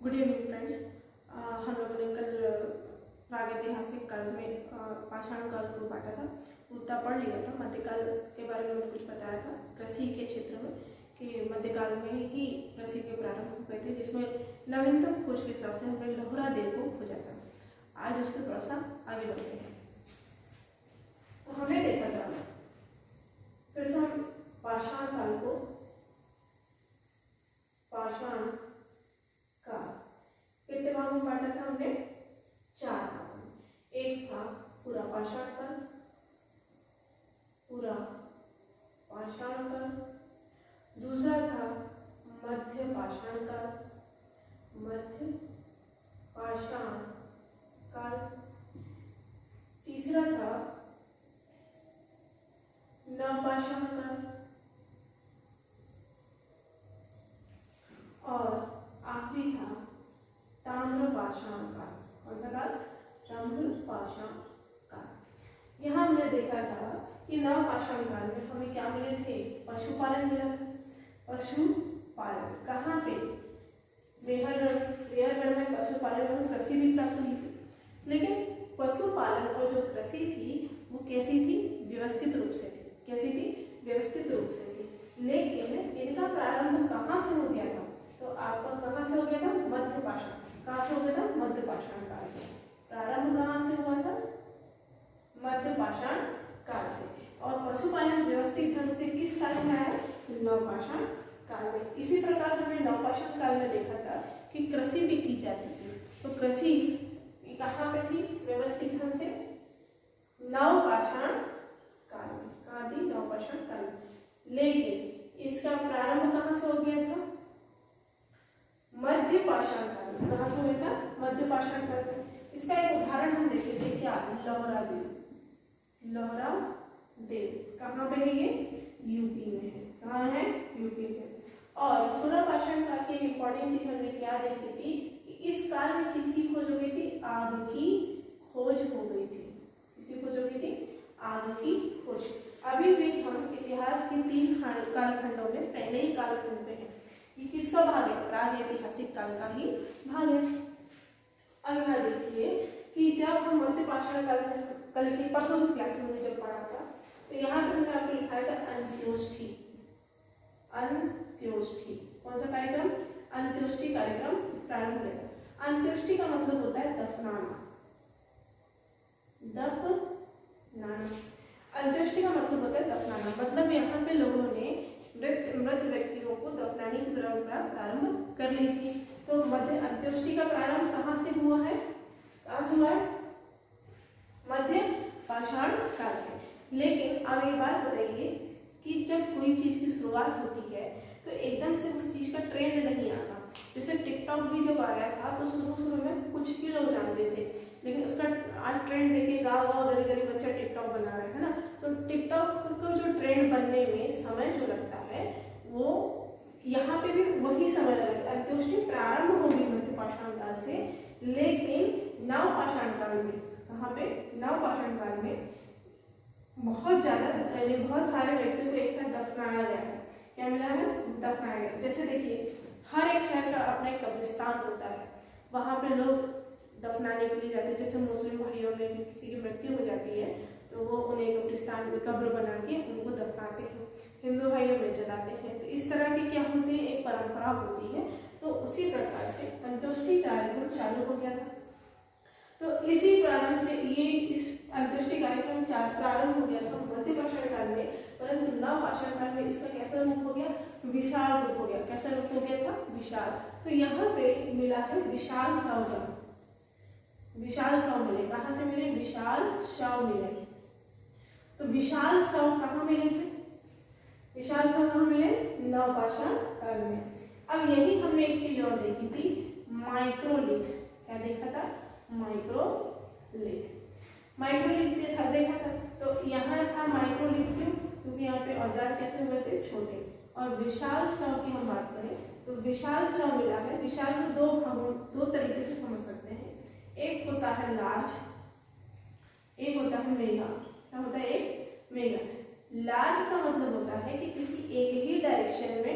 Good evening friends. हम लोगों ने कल प्रागैतिहासिक काल में पाषाण काल को बांटा था, उतना पढ़ लिया था। मध्यकाल के बारे में कुछ बताया था कृषि के क्षेत्र में कि मध्यकाल में ही कृषि के प्रारंभ हुए थे, जिसमें नवीनतम खोज के हिसाब से हमने लोहरा देव को खोजा था। आज उसको थोड़ा सा आगे बढ़ते हैं। तो हमने देखा था फिर से हम पाषाण काल को पाषाण काल कितने भागों में बांटा था हमने? 4 भागों में। एक था पूरा पाषाण काल, पूरा पाषाण काल। दूसरा था मध्य पाषाण काल, मध्य पाषाण काल। तीसरा था नवपाषाण काल और आखिरी था ताम्रपाषाण काल। कौन सा काल? ताम्रपाषाण काल। यहाँ हमने देखा था कि नवपाषाण काल में हमें क्या मिले थे? पशुपालन मिला था। पशुपालन कहाँ पे? मेहरगढ़ में पशुपालन और कृषि भी प्राप्त हुई थी। लेकिन पशुपालन और जो कृषि थी वो कैसी थी? व्यवस्थित रूप से थी। कैसी थी? व्यवस्थित रूप से थी। लेकिन इनका प्रारंभ कहाँ से हो गया था? तो आपका कहाँ से हो गया था? मध्य पाषाण। कहाँ से हो गया था? मध्य पाषाण काल से। प्रारंभ कहाँ से हुआ था? मध्य पाषाण काल से। और पशुपालन व्यवस्थित ढंग से किस काल में आया? नवपाषाण काल में। इसी प्रकार हमने नवपाषाण काल में देखा था कि कृषि भी की जाती थी। तो कृषि कहाँ पे थी? व्यवस्थित ढंग से नवपाषाण काल में। कहाँ थी? नवपाषाण काल में। लेकिन इसका प्रारंभ कहाँ से हो गया था? मध्य पाषाण काल में। कहाँ से हुआ था? मध्य पाषाण काल में। इसका एक उदाहरण हम देखे थे, क्या? लोहरा देव। लोहरा देव कहाँ पे है? ये यूपी में है। कहाँ है? यूपी में। और पूरा पाषाण काल की इंपॉर्टेंट चीज हमने क्या देखी थी कि इस काल में किसकी खोज हो गई थी? आग की खोज हो गई थी। किसकी खोज हो गई थी? आग की खोज। अभी भी हम इतिहास के 3 कालखंडों में पहले ही कालखंड पे हैं। ये किसका भाग है? प्रागैतिहासिक काल का ही भाग है। अब यहाँ देखिए कि जब हम मध्य पाषाण काल की परसों क्लास में जब पढ़ा था, तो यहाँ पर हमने आपको लिखाया था अंत्योष्ठी। अंत्योष्ठी कौन सा कार्यक्रम? अंत्योष्ठी कार्यक्रम प्रारंभ किया। अंत्योष्ठी का मतलब होता है दफनाना। दफनाना। अंत्योष्ठी का मतलब होता है दफनाना। मतलब यहाँ पे लोगों ने मृत व्यक्तियों को दफनाने की परंपरा प्रारंभ कर ली थी। तो मध्य अंत्योष्ठी का प्रारंभ कहाँ से हुआ है? कहाँ से हुआ है? मध्य पाषाण काल से। लेकिन अब एक बात बताइए कि जब कोई चीज की शुरुआत होती है तो एकदम से उस चीज का ट्रेंड नहीं आता। जैसे टिकटॉक भी जब आया था तो शुरू में कुछ ही लोग जानते थे, लेकिन उसका आज ट्रेंड देखिए, गाँव गली गली बच्चा टिकटॉक बना रहे हैं ना। तो टिकटॉक को जो ट्रेंड बनने में समय जो लगता है वो यहाँ पे भी वही समय लगता है। अंत्योष्ठी प्रारंभ होगी मध्य पाषाण काल से, लेकिन नवपाषाण काल में कहाँ पे? नवपाषाण काल में बहुत सारे व्यक्तियों को एक साथ दफनाया गया है। क्या मिला है? दफनाया गया। जैसे देखिए, हर एक शहर का अपना एक कब्रिस्तान होता है, वहाँ पे लोग दफनाने के लिए जाते हैं। जैसे मुस्लिम भाइयों में किसी की मृत्यु हो जाती है तो वो उन्हें कब्रिस्तान में कब्र बना के उनको दफनाते हैं। हिंदू भाइयों में जलाते हैं। तो इस तरह की क्या होती है? एक परंपरा होती है। तो उसी प्रकार से अंत्योष्ठी कार्यक्रम चालू हो गया था। तो इसी प्रारंभ से ये इस अंत्योष्ठी कार्यक्रम प्रारंभ हो गया था मध्य पाषाण काल में, परंतु नवपाषाण काल में इसका कैसा रूप हो गया? विशाल रूप हो गया। कैसा रूप हो गया था? विशाल। तो यहाँ पे मिला है विशाल शव। विशाल शव मिले। कहाँ से मिले? विशाल शव मिले। तो विशाल शव कहाँ मिले थे? विशाल शव कहाँ मिले? नवपाषाण काल में। अब यही हमने एक चीज और देखी थी, माइक्रोलिथ। क्या देखा था? माइक्रोलिथ। माइक्रोलिथ देखा था। तो यहाँ था माइक्रोलिथ क्यों? क्योंकि यहाँ पे औजार कैसे हुए थे? छोटे। और विशाल शव की हम बात करें तो विशाल शव मिला है। विशाल को दो तरीके से समझ सकते हैं। एक होता है लार्ज, एक होता है मेगा। क्या होता है? एक मेगा। लार्ज का मतलब होता है कि किसी एक ही डायरेक्शन में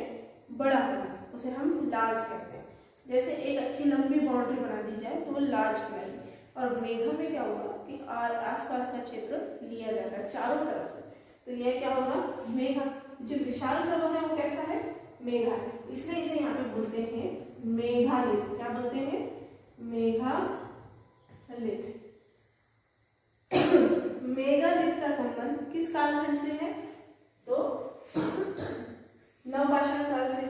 बड़ा होना, उसे हम लार्ज कहते हैं। जैसे एक अच्छी अच्छी लंबी बाउंड्री बना दी जाए तो वो लार्ज कहलाएगी। और मेघा में क्या होगा कि आसपास का क्षेत्र लिया जाता है चारों तरफ से, तो यह क्या होगा मेघा। जो विशाल सरोवर है वो कैसा है मेघा, इसलिए इसे यहाँ पे बोलते हैं मेघालित। क्या बोलते हैं मेघालित। मेघालित का संबंध किस कालखंड से है तो नवपाषाण काल से,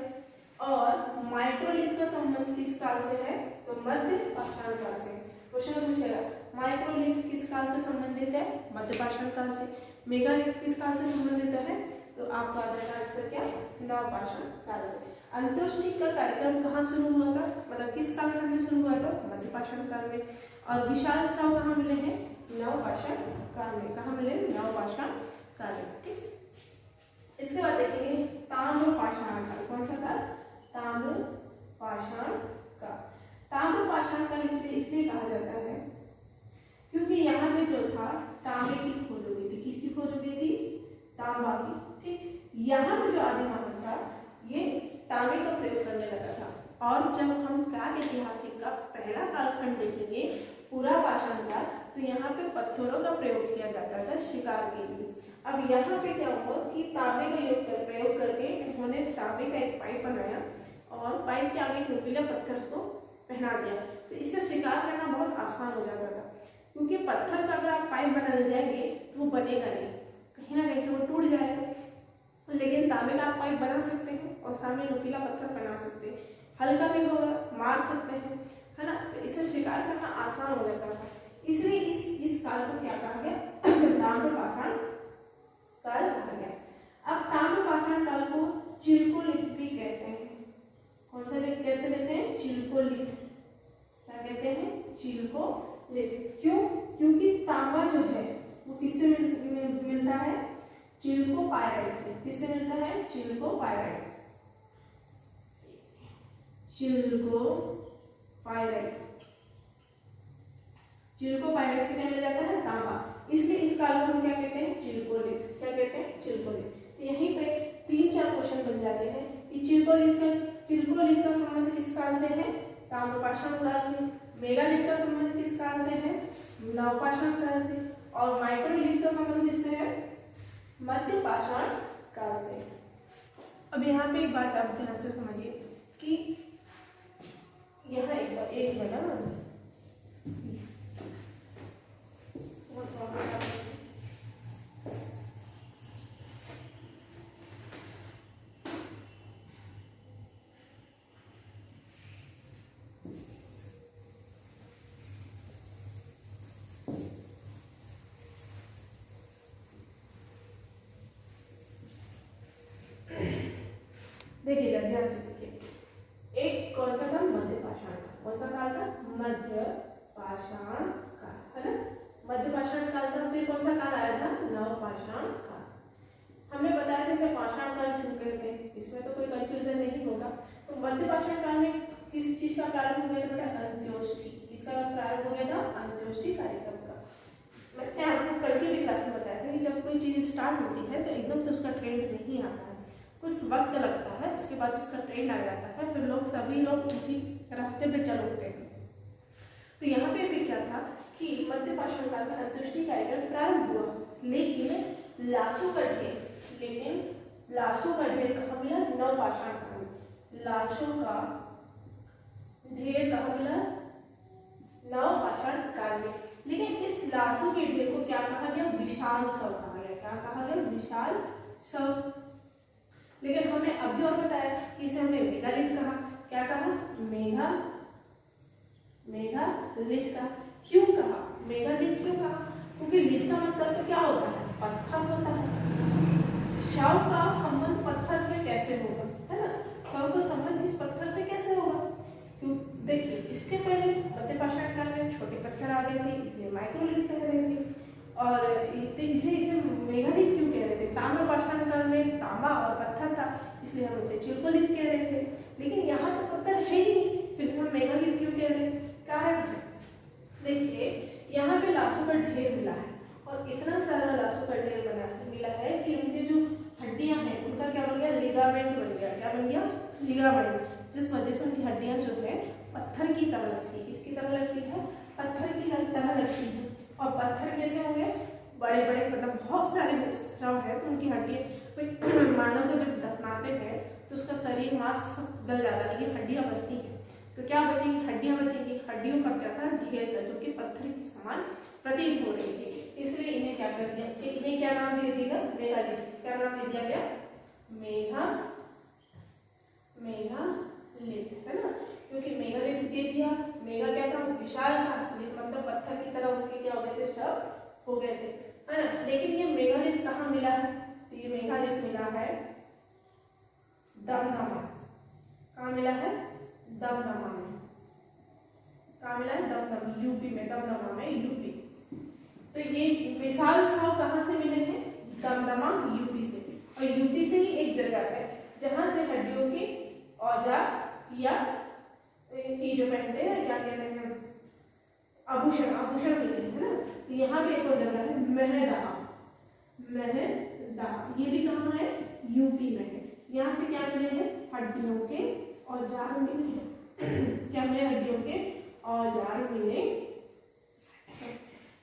और माइक्रोलिथ का संबंध किस काल से है तो मध्य पाषाण काल से। क्वेश्चन पूछेगा माइक्रोलिथ किस काल से संबंधित है मध्य पाषाण काल से, मेगालिथ किस काल से संबंधित है तो आपका आंसर क्या नवपाषाण काल से। अंत्योष्णिक का कार्यक्रम कहाँ शुरू हुआ था, मतलब किस कालखंड में शुरू हुआ था मध्य पाषाण काल में, और विशाल शव कहाँ मिले हैं नवपाषाण काल में। कहाँ मिले नवपाषाण काल में, ठीक। इसके बाद देखेंगे ताम्रपाषाण काल। कौन सा काल ताम्रपाषाण काल। ताम्रपाषाण काल इसलिए कहा जाता है क्योंकि यहाँ पे जो था तांबे की खोज हो गई थी। किसकी खोज हो गई थी तांबा की, ठीक। यहाँ पे जो आदि मानव था ये तांबे का प्रयोग करने लगा था। और जब हम प्राग ऐतिहासिक का पहला कालखंड देखेंगे पूरा पाषाण काल, तो यहाँ पे पत्थरों का प्रयोग किया जाता था शिकार के लिए। अब यहाँ पे क्या हुआ कि तांबे का प्रयोग करके उन्होंने तांबे का एक पाइप बनाया और पाइप के आगे नुकीला पत्थर को पहना दिया, तो इससे शिकार करना बहुत आसान हो जाता था। क्योंकि पत्थर का अगर आप पाइप बनाने जाएंगे तो वो बनेगा नहीं, कहीं ना कहीं से वो टूट जाएगा। लेकिन तांबे का आप पाइप बना सकते हैं और सामने नुकीला पत्थर बना सकते हैं, हल्का भी होगा, मार सकते हैं, है ना। तो इससे शिकार करना आसान हो जाता था। इसलिए इस काल को क्या कहा गया ताम्रपाषाण काल कहा गया। अब ताम्रपाषाण काल को चिल्कोलिथ भी कहते हैं। कौन सा लिथ कहते हैं चिल्कोलिथ। क्या कहते हैं चिल्कोलिथ। क्यों, क्योंकि तांबा जो है वो किससे मिलता है चिल्कोपाइराइट से। किससे मिलता है चिल्कोपाइराइट। चिल्कोपाइराइट से क्या मिल जाता है तांबा, इसलिए इस काल को हम क्या कहते हैं चिल्कोलिथ। क्या कहते हैं चिल्कोलिथ। तो यहीं पे 3-4 क्वेश्चन बन जाते हैं कि चिल्कोलिथ का संबंध किस काल से है ताम्रपाषाण काल से, मेगालिथ का संबंध किस काल से है नवपाषाण काल से, और माइक्रोलिथ का संबंध किससे है मध्य पाषाण काल से। अब यहाँ पे एक बात आप ध्यान से समझिए कि यहाँ एक बना देखिएगा ध्यान से देखिए। एक कौन सा था मध्य पाषाण का, कौन सा काल था मध्य पाषाण काल, है ना। मध्य पाषाण काल था, फिर कौन सा काल आया था नवपाषाण काल। हमने बताया जैसे पाषाण काल क्यों कहते हैं, इसमें तो कोई कंफ्यूजन नहीं होगा। तो मध्य पाषाण काल में किस चीज का प्रारंभ हो गया था बेटा अंत्योष्टि। किसका प्रारंभ हो गया था अंत्योष्टि कार्यक्रम का। मैंने आपको कल की भी क्लास में बताया था कि जब कोई चीज स्टार्ट होती है तो एकदम से उसका ट्रेंड नहीं आता है, कुछ वक्त लगता है, उसके बाद उसका ट्रेंड आ जाता है, फिर सभी लोग उसी रास्ते पे चल उठते हैं। तो यहाँ पे भी क्या था कि मध्य पाषाण काल में अंत्योष्टि कार्यक्रम प्रारंभ हुआ, लेकिन लाशों का ढेर कहाँ मिला नवपाषाण काल में। लाशों का ढेर कहाँ मिला नवपाषाण काल में। लेकिन इस लाशों के ढेर को क्या कहा गया विशाल शव कहा गया। क्या कहा गया विशाल शव। लेकिन हमने अभी और बताया कि इसे हमने मेगालिथ कहा। क्या कहा मेगालिथ का। क्यों कहा मेगालिथ क्यों कहा, क्योंकि लिथ का मतलब तो क्या होता है पत्थर होता है। शव का संबंध पत्थर से कैसे होगा, है ना। शव का संबंध इस पत्थर से कैसे होगा, क्यों देखिए इसके पहले मध्य पाषाण काल में छोटे पत्थर आ गए थे, इसलिए माइक्रोलिथ कह रहे थे। और इसे मेगालिथ क्यों कह रहे थे, ताम्रपाषाण काल में तांबा और पत्थर था, इसलिए हम उसे चिल्कोलिथ कह रहे थे। लेकिन यहाँ तो पत्थर है ही नहीं, फिर हम मेगालिथ क्यों कह रहे हैं, कारण है। देखिए यहाँ पे लाशों का ढेर मिला है, और इतना ज्यादा लाशों का ढेर मिला है कि उनके जो हड्डियां हैं नाम दे दिएगा? मेघालित। क्या नाम दे दिया गया? मेघालित, है ना, क्योंकि मेघालित दे दिया। मेघा क्या था? विशाल था, मतलब पत्थर की तरह उनके क्या हो गए थे? शव हो गए थे, है ना। लेकिन ये मेघालित कहाँ मिला है? तो ये मेघालित मिला है दमदमा। कहाँ मिला है? दमदमा में। कहाँ मिला है? दमदमा, यूपी में, दमदमा में, यूपी। तो ये विशाल शव कहाँ से मिले हैं? दमदमा, यूपी से। और यूपी से ही एक जगह है जहाँ से हड्डियों के औजार या ये जो पहनते हैं, क्या कहते हैं, आभूषण मिले, है ना। तो यहाँ पे एक और जगह है महदाहा। ये भी कहाँ है? यूपी में है। यहाँ से क्या मिले हैं? हड्डियों के औजार मिले हैं। क्या मिले? हड्डियों के औजार मिले।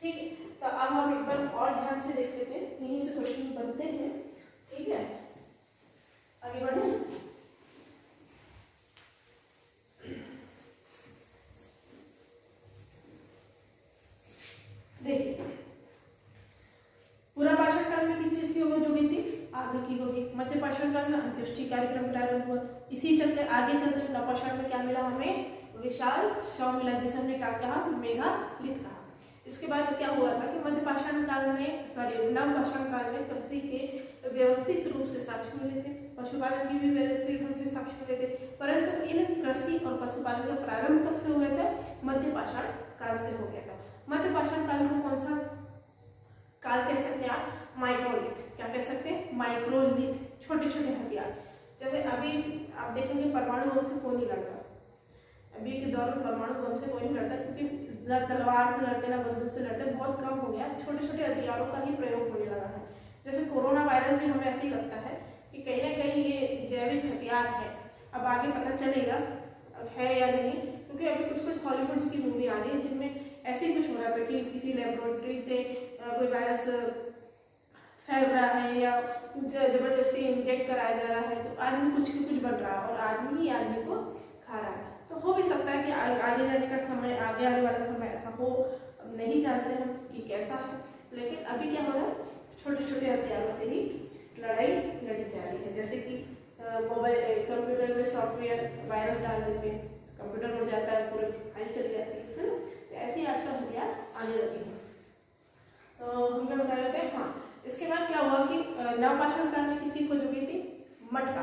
ठीक है, तो अब हम एक बार और ध्यान से देख लेते हैं, यहीं से क्वेश्चन बनते हैं। ठीक है, आगे बढ़े। देखिए, पूरा पाषाण काल में किस चीज की खोज हो गई थी? आगे की होगी। मध्य पाषाण काल में अंत्येष्टि कार्यक्रम प्रारंभ हुआ। इसी चलते आगे चलते नवपाषाण में क्या मिला हमें? विशाल शव मिला, जिसे हमने क्या कहा? मेघालित कहा। इसके बाद क्या हुआ था कि मध्य पाषाण काल में, नवपाषाण काल में कृषि के व्यवस्थित रूप से साक्ष्य मिले थे, पशुपालन की भी व्यवस्थित रूप से साक्ष्य मिले थे। परंतु इन कृषि और पशुपालन का प्रारंभ कब से हुआ था? मध्य पाषाण काल से हो गया था। मध्य पाषाण काल को कौन सा काल कह सकते हैं आप? माइक्रोलिथ। क्या कह सकते हैं? माइक्रोलिथ, छोटे छोटे हथियार। जैसे अभी आप देखेंगे परमाणु बम से कोई नहीं लड़ता, अभी के दौर में परमाणु बम से कोई नहीं लड़ता, क्योंकि ना तलवार से लड़ते ना बंदूक से लड़ते, बहुत कम हो गया। छोटे छोटे हथियारों का ही प्रयोग होने लगा है। जैसे कोरोना वायरस भी हमें ऐसे ही लगता है कि कहीं ना कहीं ये जैविक हथियार है। अब आगे पता चलेगा अब है या नहीं, क्योंकि अभी कुछ हॉलीवुड्स की मूवी आ रही है जिनमें ऐसे ही कुछ हो रहा था कि किसी लेबोरेटरी से कोई वायरस फैल रहा है या जबरदस्ती इंजेक्ट कराया जा रहा है, तो आदमी कुछ बन रहा है और आदमी ही आदमी को खा रहा है। तो हो भी सकता है कि आगे जाने का समय, आगे आने वाला समय ऐसा हो, नहीं जानते हम कि कैसा है। लेकिन अभी क्या हो रहा है? छोटे छोटे हथियारों से ही लड़ाई लड़ी जा रही है। जैसे कि मोबाइल, कंप्यूटर में सॉफ्टवेयर वायरस डाल देते हैं, कंप्यूटर उड़ जाता है, पूरी फाइल चली जाती है ना। तो ऐसे ही आजकल हथियार आने लगे हैं। तो हम क्या बता रहे थे? हाँ, इसके बाद क्या हुआ कि नवपाषाण काल में किसकी खोज हो गई थी? मटका,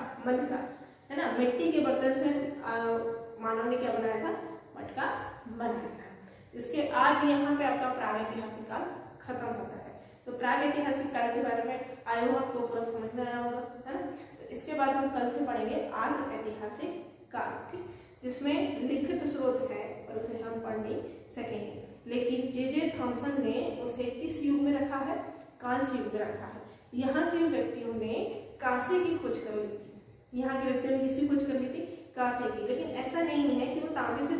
है ना। मिट्टी के बर्तन से मानव ने क्या बनाया था? मटका बनाया था। इसके आज यहाँ पे आपका प्रागैतिहासिक काल खत्म होता है। तो प्रागैतिहासिक काल के बारे में आए हो आपको पूरा समझ में आया होगा, है ना। तो इसके बाद हम कल से पढ़ेंगे आर्य ऐतिहासिक काल, जिसमें लिखित स्रोत है और उसे हम पढ़ नहीं सकेंगे। लेकिन जे थॉमसन ने उसे किस युग में रखा है? कांस्य युग में रखा है। यहाँ के व्यक्तियों ने कांसे की खोज कर ली थी। यहाँ के व्यक्तियों ने किसकी खोज कर ली थी? कांसे की। लेकिन ऐसा नहीं है कि वो तांबे से